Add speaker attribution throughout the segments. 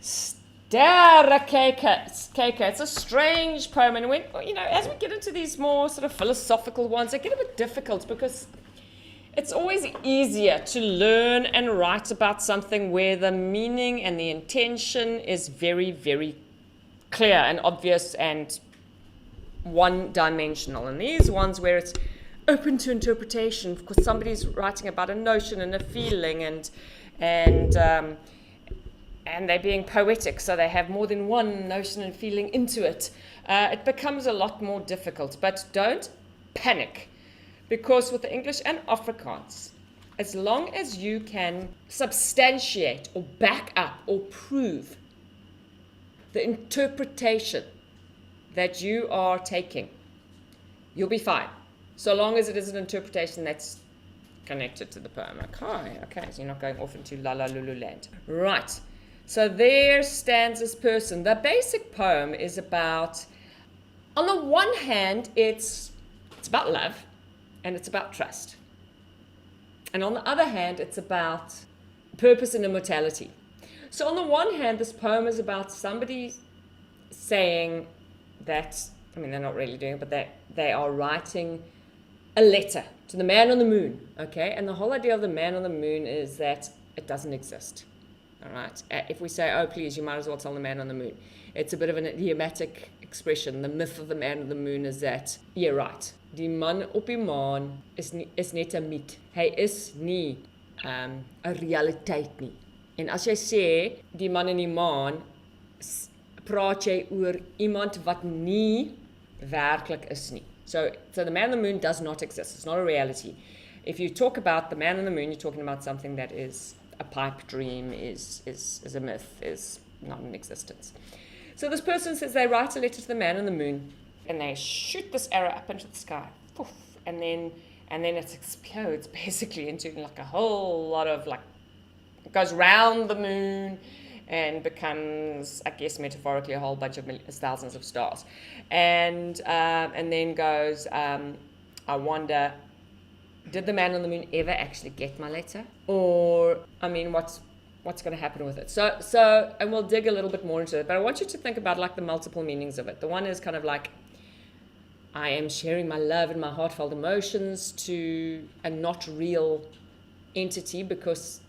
Speaker 1: Sterrekyker. It's a strange poem, and when as we get into these more sort of philosophical ones, they get a bit difficult because it's always easier to learn and write about something where the meaning and the intention is very, very clear and obvious and one-dimensional. And these ones where it's open to interpretation because somebody's writing about a notion and a feeling and they're being poetic, so they have more than one notion and feeling into it. It becomes a lot more difficult, but don't panic, because with the English and Afrikaans, as long as you can substantiate or back up or prove the interpretation that you are taking, you'll be fine, so long as it is an interpretation that's connected to the poem. Okay, so you're not going off into la la lulu land. Right. So there stands this person. The basic poem is about, on the one hand, it's about love and it's about trust. And on the other hand, it's about purpose and immortality. So on the one hand, this poem is about somebody saying that, they're not really doing it, but they are writing a letter to the man on the moon, okay? And the whole idea of the man on the moon is that it doesn't exist. All right. If we say, oh, please, you might as well tell the man on the moon. It's a bit of an idiomatic expression. The myth of the man on the moon is that, yeah, right, die man op die maan is net 'n myth. Hy is nie 'n realiteit nie. En as jy sê, die man in die maan, praat jy oor iemand wat nie werklik is nie. So the man on the moon does not exist. It's not a reality. If you talk about the man on the moon, you're talking about something that is a pipe dream, is a myth, is not in existence. So this person says they write a letter to the man on the moon and they shoot this arrow up into the sky, poof, and then it explodes basically into like a whole lot of it goes round the moon and becomes, I guess metaphorically, a whole bunch of thousands of stars, and then goes, I wonder, did the man on the moon ever actually get my letter? Or, what's going to happen with it? So, and we'll dig a little bit more into it, but I want you to think about the multiple meanings of it. The one is kind of like, I am sharing my love and my heartfelt emotions to a not real entity, because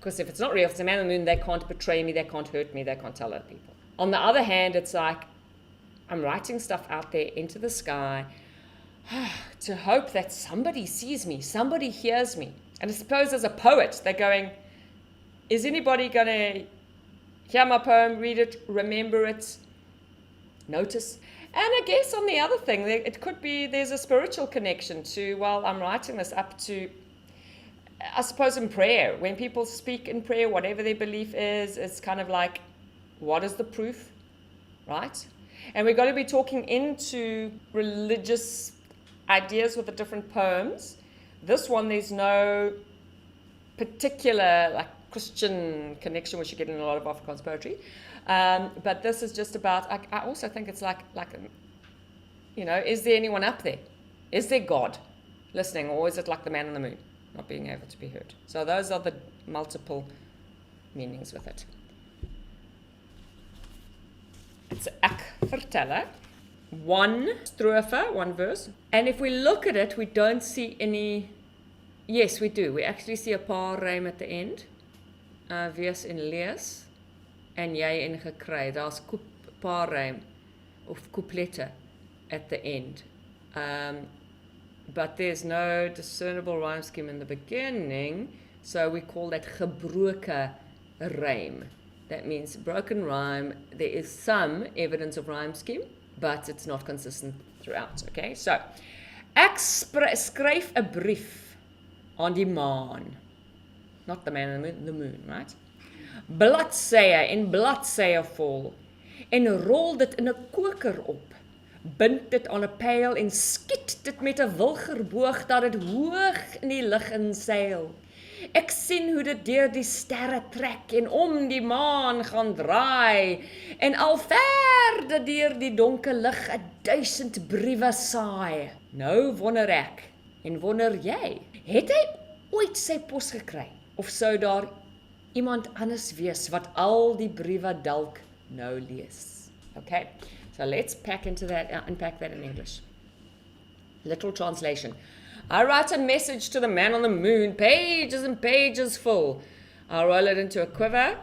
Speaker 1: if it's not real, if it's a man on the moon, they can't betray me, they can't hurt me, they can't tell other people. On the other hand, it's like, I'm writing stuff out there into the sky, to hope that somebody sees me, somebody hears me. And I suppose as a poet, they're going, is anybody going to hear my poem, read it, remember it, notice? And I guess on the other thing, it could be there's a spiritual connection to, well, I'm writing this up to, I suppose in prayer. When people speak in prayer, whatever their belief is, it's kind of like, what is the proof, right? And we're going to be talking into religious ideas with the different poems. This one, there's no particular Christian connection, which you get in a lot of Afrikaans poetry. But this is just about, I also think it's like, is there anyone up there? Is there God listening? Or is it like the man on the moon, not being able to be heard? So those are the multiple meanings with it. It's ek vertelle. One strophe, one verse. And if we look at it, we don't see any. Yes, we do. We actually see a paarrym at the end. Wees en lees. En jy en gekry. Daar's paarrym of couplette at the end. But there's no discernible rhyme scheme in the beginning. So we call that gebroke rhyme. That means broken rhyme. There is some evidence of rhyme scheme, but it's not consistent throughout. Okay, so ek skryf 'n brief aan die maan, not the man on the moon, right? Bladsye en bladsye vol, en rol dit in 'n koker op, bind dit aan 'n pyl en skiet dit met 'n wilgerboog dat dit hoog in die lug inseil. Ek sien hoe dit deur die sterre trek en om die maan gaan draai en al Verde deur die donker lig 1000 briewe saai. Nou wonder ek, en wonder jy, het hy ooit sy pos gekry? Of sou daar iemand anders wees wat al die briewe dalk nou lees? Okay, so let's unpack that in English. Literal translation. I write a message to the man on the moon, pages and pages full. I roll it into a quiver,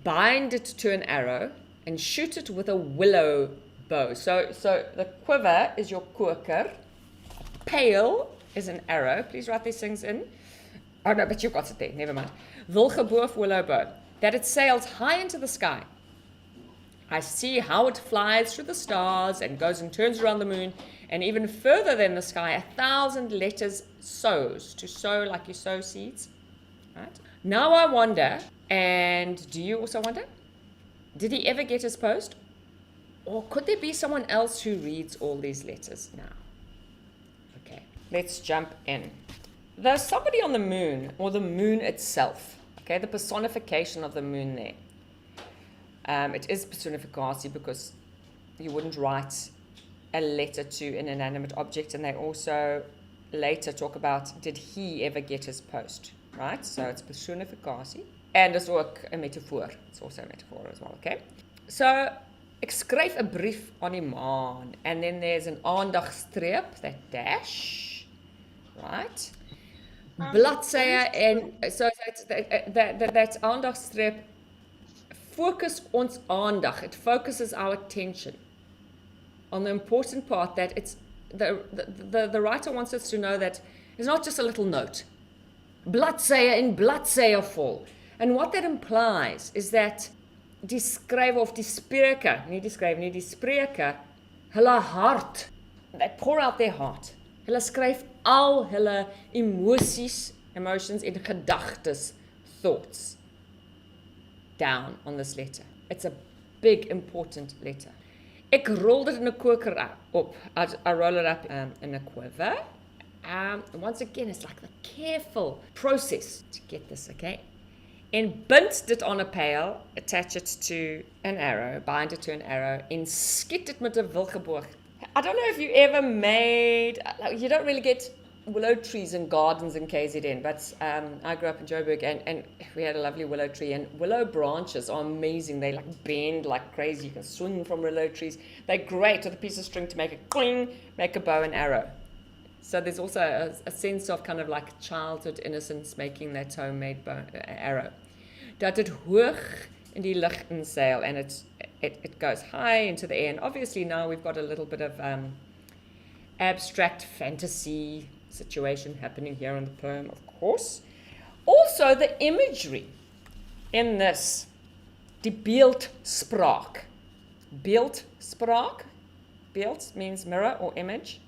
Speaker 1: bind it to an arrow, and shoot it with a willow bow. So the quiver is your koker. Pail is an arrow. Please write these things in. Oh no, but you've got it there. Never mind. Wilgeboof willow bow. That it sails high into the sky. I see how it flies through the stars and goes and turns around the moon, and even further than the sky, 1,000 letters sows. To sow like you sow seeds. Right? Now I wonder, and do you also wonder? Did he ever get his post? Or could there be someone else who reads all these letters now? Okay, let's jump in. There's somebody on the moon, or the moon itself. Okay, the personification of the moon there. It is personificatie because you wouldn't write a letter to an inanimate object, and they also later talk about, did he ever get his post, right? So it's personificatie. En dis ook 'n metafoor. It's also a metaphor as well, okay? So, ek skryf 'n brief aan die maan, and then there's an aandagstreep, that dash, right? Bladsye, and so that's aandagstreep focus ons aandag. It focuses our attention on the important part, that it's the writer wants us to know that it's not just a little note. Bladsye en bladsye vol. And what that implies is that die skrywer of die spreker, nie die skrywer nie, die spreker, hulle hart, they pour out their heart. Hulle skryf al hulle emotions en gedagtes, thoughts, down on this letter. It's a big, important letter. Ek rol dit in 'n koker op. I roll it up in a quiver. Once again, it's like the careful process to get this, okay? En bind dit on a pail, attach it to an arrow, bind it to an arrow, en skiet dit met 'n wilgeboog. I don't know if you ever made, you don't really get willow trees and gardens in KZN, but I grew up in Joburg, and we had a lovely willow tree, and willow branches are amazing. They like bend like crazy. You can swing from willow trees. They're great with a piece of string to make a cling, make a bow and arrow. So there's also a sense of kind of like childhood innocence making that homemade bow, arrow. Dat het hoog in die lug insail, and it goes high into the air. And obviously now we've got a little bit of abstract fantasy situation happening here in the poem, of course. Also the imagery in this, die beeldspraak. Beeldspraak. Beeld means mirror or image.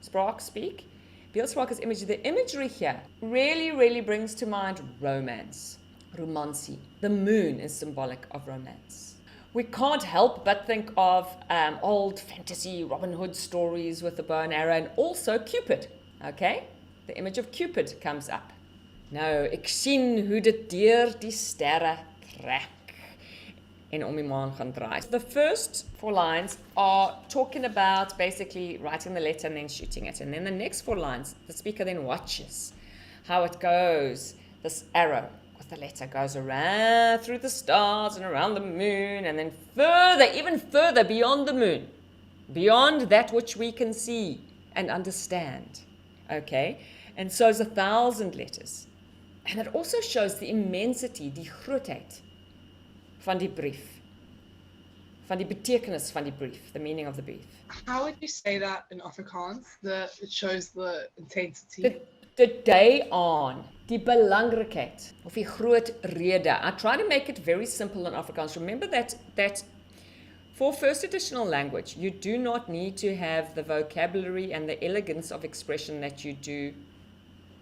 Speaker 1: Spraak, speak. Beeldspraak is imagery. The imagery here really brings to mind romance. Romansie. The moon is symbolic of romance. We can't help but think of old fantasy Robin Hood stories with the bow and arrow, and also Cupid. Okay? The image of Cupid comes up. Nou, ek sien hoe dit deur die sterre trek en om die maan gaan draai. The first 4 lines are talking about basically writing the letter and then shooting it. And then the next 4 lines, the speaker then watches how it goes. This arrow with the letter goes around through the stars and around the moon, and then further, even further beyond the moon, beyond that which we can see and understand. Okay? And so it's 1,000 letters. And it also shows the immensity, die grootheid van die brief. Van die betekenis van die brief, the meaning of the brief.
Speaker 2: How would you say that in Afrikaans? It shows the intensity.
Speaker 1: The day on, die belangrikheid, of die groot rede. I try to make it very simple in Afrikaans. Remember that for first additional language, you do not need to have the vocabulary and the elegance of expression that you do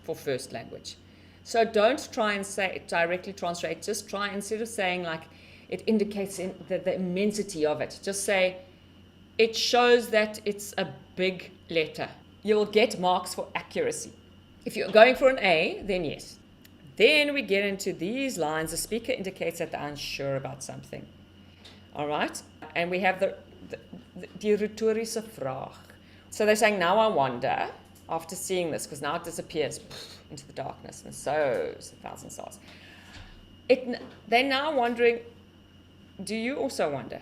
Speaker 1: for first language. So don't try and say directly translate. Just try, instead of saying like it indicates the immensity of it, just say it shows that it's a big letter. You'll get marks for accuracy. If you're going for an A, then yes. Then we get into these lines. The speaker indicates that they're unsure about something. All right? and we have die retorische vraag. So they're saying, now I wonder, after seeing this, because now it disappears into the darkness, and so it's 1,000 stars. They're now wondering, do you also wonder?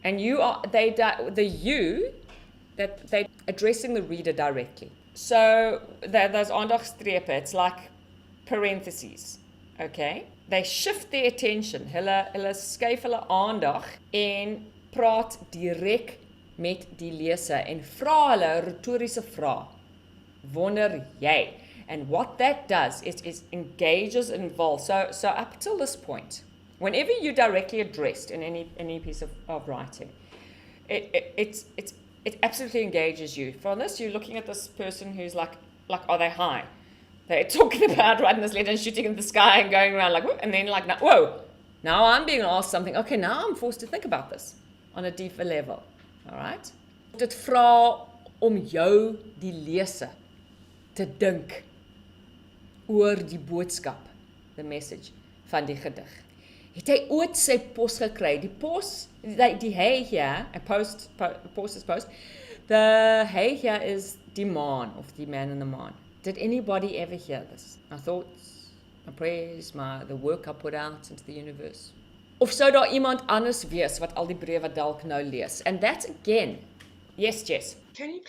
Speaker 1: And that they're addressing the reader directly. So those aandagsstrepe, it's like parentheses, okay? They shift their attention, hulle skuif hulle aandag en praat direk met die leser en vra hulle 'n retoriese vraag. Wonder jy? And what that does is engages and involves. So up till this point, whenever you're directly addressed in any piece of writing, it absolutely engages you. For this, you're looking at this person who's like, are they high? They're talking about writing this letter and shooting in the sky and going around like, and then like, whoa, now I'm being asked something. Okay, now I'm forced to think about this on a deeper level. All right? Dit vra om jou, die leser, te dink oor die boodskap, the message van die gedig. Het hy ooit sy pos gekry? Die pos, die hy hier, post is post. The hey here is die maan, of die man in the maan. Did anybody ever hear this? My thoughts, my prayers, the work I put out into the universe. Of sou daar iemand anders wees wat al die briewe dalk nou lees? And that again, yes, Jess.
Speaker 2: Can you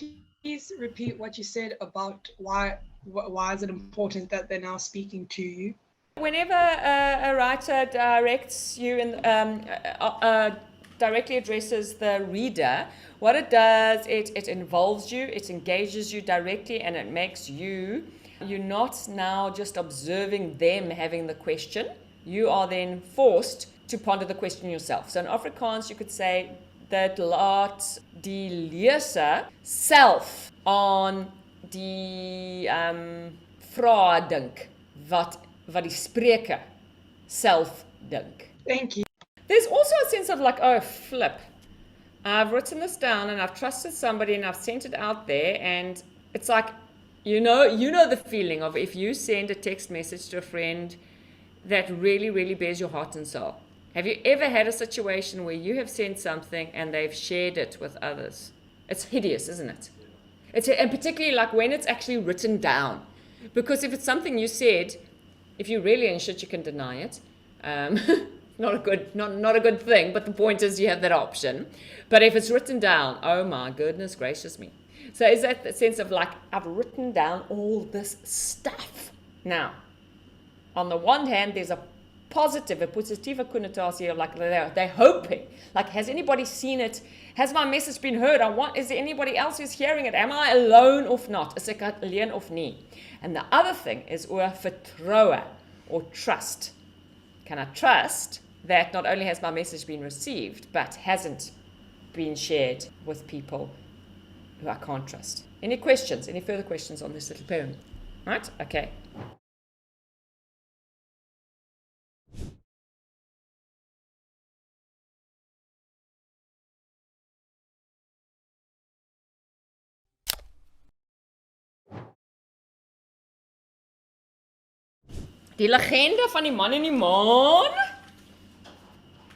Speaker 2: please repeat what you said about why is it important that they're now speaking to you?
Speaker 1: Whenever a writer directs you and directly addresses the reader, what it does, it involves you, it engages you directly, and it makes you're not now just observing them having the question. You are then forced to ponder the question yourself. So in Afrikaans, you could say that laat die leser self aan die vrae dink wat die spreker self dink.
Speaker 2: Thank you.
Speaker 1: There's also a sense of like, oh, flip. I've written this down and I've trusted somebody and I've sent it out there, and it's like, you know the feeling of if you send a text message to a friend that really, really bears your heart and soul. Have you ever had a situation where you have sent something and they've shared it with others? It's hideous, isn't it? And particularly like when it's actually written down. Because if it's something you said, if you're really in shit, you can deny it. Not a good thing, but the point is you have that option. But if it's written down, oh my goodness gracious me. So is that the sense of like, I've written down all this stuff. Now, on the one hand, there's a positiewe connotatie of like they're hoping. Like, has anybody seen it? Has my message been heard? Is there anybody else who's hearing it? Am I alone of not? Is ek alleen of nie? And the other thing is oor vertroue or trust. Can I trust that not only has my message been received, but hasn't been shared with people who I can't trust? Any questions? Any further questions on this little poem? Right? Okay. Die legende van die man en die maan.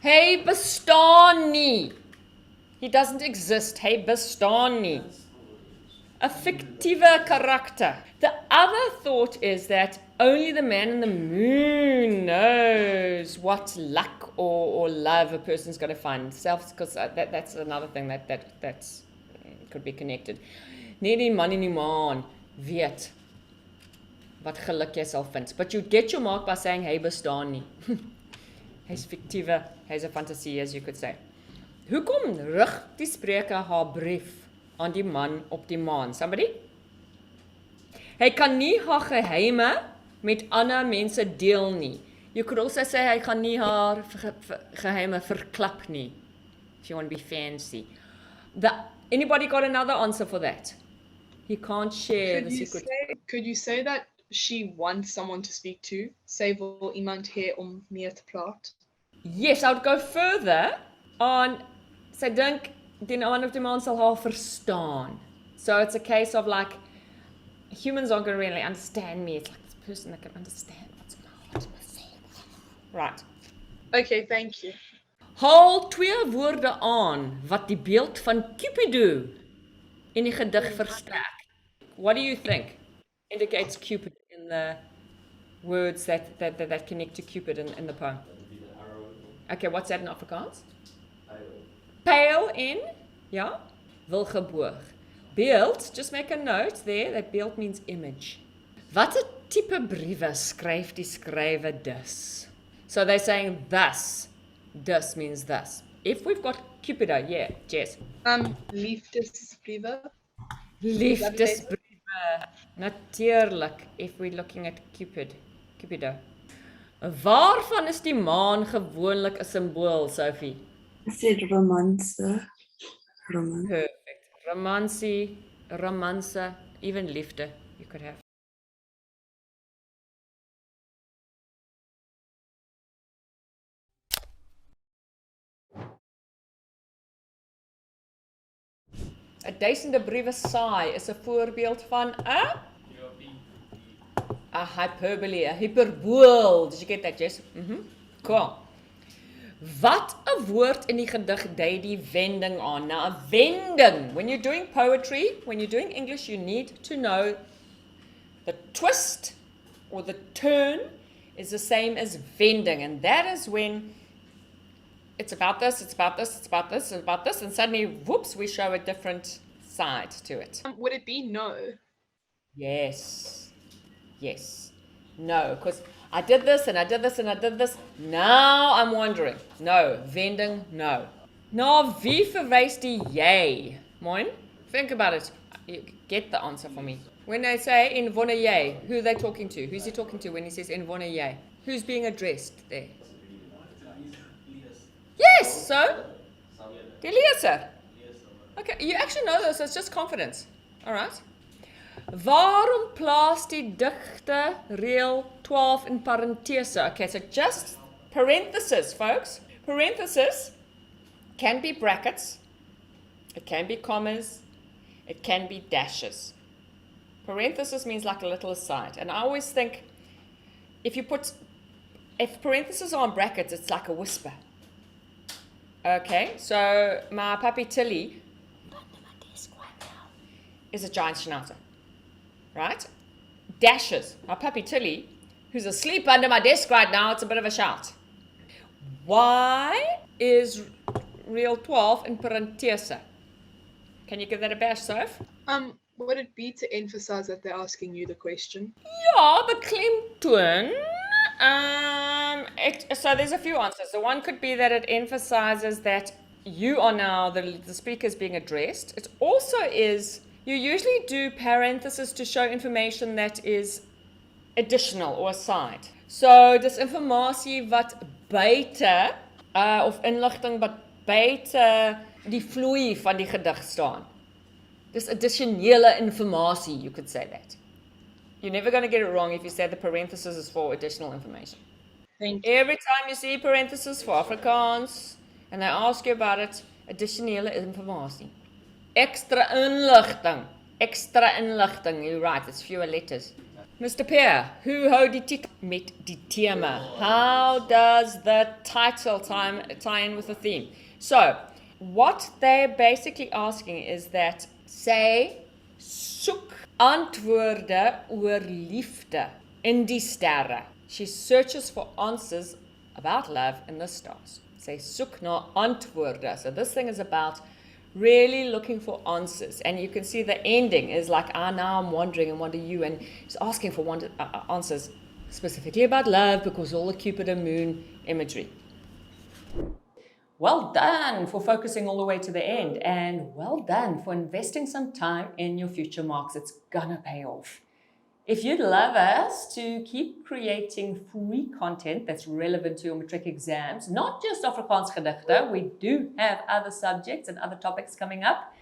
Speaker 1: Hy bestaan nie. He doesn't exist. Hy bestaan nie. A fictieve karakter. The other thought is that only the man in the moon knows what luck or love a person's going to find. Because that's another thing that could be connected. Net die man en die maan weet wat geluk jy sal vind. But you get your mark by saying hy bestaan nie. Hy's fictieve, hy's 'n fantasie, as you could say. Hoekom rig die spreker haar brief aan die man op die maan? Somebody? Hy kan nie haar geheime met ander mense deel nie. You could also say hy kan nie haar geheime verklap nie. If you want to be fancy. Anybody got another answer for that? He can't share the secret.
Speaker 2: Could you say that she wants someone to speak to? Sy wil iemand hê om mee te praat?
Speaker 1: Yes, I would go further on. Sy dink die man of die maan sal haar verstaan. So it's a case of like, humans aren't going to really understand me. It's like this person that can understand what's in my heart and my soul. Right.
Speaker 2: Okay, thank you.
Speaker 1: Haal 2 woorde aan wat die beeld van Cupido in die gedig versterk. What do you think indicates Cupid in the words that connect to Cupid in the poem? Okay, what's that in Afrikaans? Pale in, ja, wilgeboog. Beeld, just make a note there, that beeld means image. Watter tipe briewe skryf die skrywer dus? So they're saying thus. Dus means thus. If we've got Cupido, yeah, Jess.
Speaker 2: Liefdesbriewe.
Speaker 1: Liefdesbriewe. Natuurlijk, if we're looking at Cupido. Waarvan is die maan gewoonlik 'n simbool, Sophie?
Speaker 3: I said romance.
Speaker 1: Perfect. Romanse, even liefde you could have. Een duisende briewe saai is 'n voorbeeld van 'n hyperbole, 'n hyperbool. Did you get that, Jess? Cool. Wat 'n woord in die gedig dui die wending aan? Nou, 'n wending. When you're doing poetry, when you're doing English, you need to know the twist or the turn is the same as wending, and that is when it's about this, it's about this, it's about this, it's about this, and suddenly, whoops, we show a different side to it.
Speaker 2: Would it be no?
Speaker 1: Yes. No, because I did this and I did this and I did this. Now I'm wondering. No. Wending, no. Na wie verwys die jy? Moin? Think about it. You get the answer for me. When they say in wonne jy, who are they talking to? Who's he talking to when he says in wonne jy? Who's being addressed there? Yes, so? Die leser. Okay, you actually know this, it's just confidence. Alright. Waarom plaas die digte reël 12 in parentese? Okay, so just parenthesis, folks. Parenthesis can be brackets, it can be commas, it can be dashes. Parenthesis means like a little aside. And I always think, if parentheses are in brackets, it's like a whisper. Okay, so my puppy Tilly is a giant schnauzer. Right? Dashes. Our puppy Tilly, who's asleep under my desk right now, it's a bit of a shout. Why is real 12 in parentese? Can you give that a bash, Soph?
Speaker 2: Would it be to emphasize that they're asking you the question?
Speaker 1: Ja, beklemtoon. So there's a few answers. The one could be that it emphasizes that you are now the speaker is being addressed. It also is, you usually do parentheses to show information that is additional or aside. So dis informasie wat buite of inligting wat buite die vloei van die gedig staan. Dis addisionele informasie, you could say that. You're never going to get it wrong if you say the parenthesis is for additional information.
Speaker 2: Thank you.
Speaker 1: Every time you see parenthesis for Afrikaans and they ask you about it, addisionele informasie. Extra inligting, you're right, it's fewer letters. Mr. Peer, hoe hou die titel met die thema? How does the title tie in with the theme? So, what they're basically asking is that, say, soek antwoorde oor liefde in die sterre. She searches for answers about love in the stars. Say, soek na antwoorde. So this thing is about really looking for answers. And you can see the ending is like, now I'm wondering and what are you? And he's asking for answers specifically about love because all the Cupid and Moon imagery. Well done for focusing all the way to the end, and well done for investing some time in your future marks. It's gonna pay off. If you'd love us to keep creating free content that's relevant to your matric exams, not just Afrikaans gedigte, we do have other subjects and other topics coming up.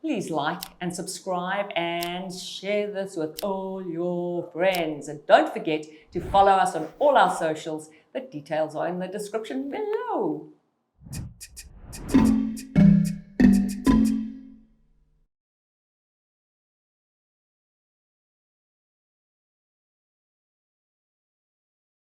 Speaker 1: Please like and subscribe and share this with all your friends. And don't forget to follow us on all our socials. The details are in the description below.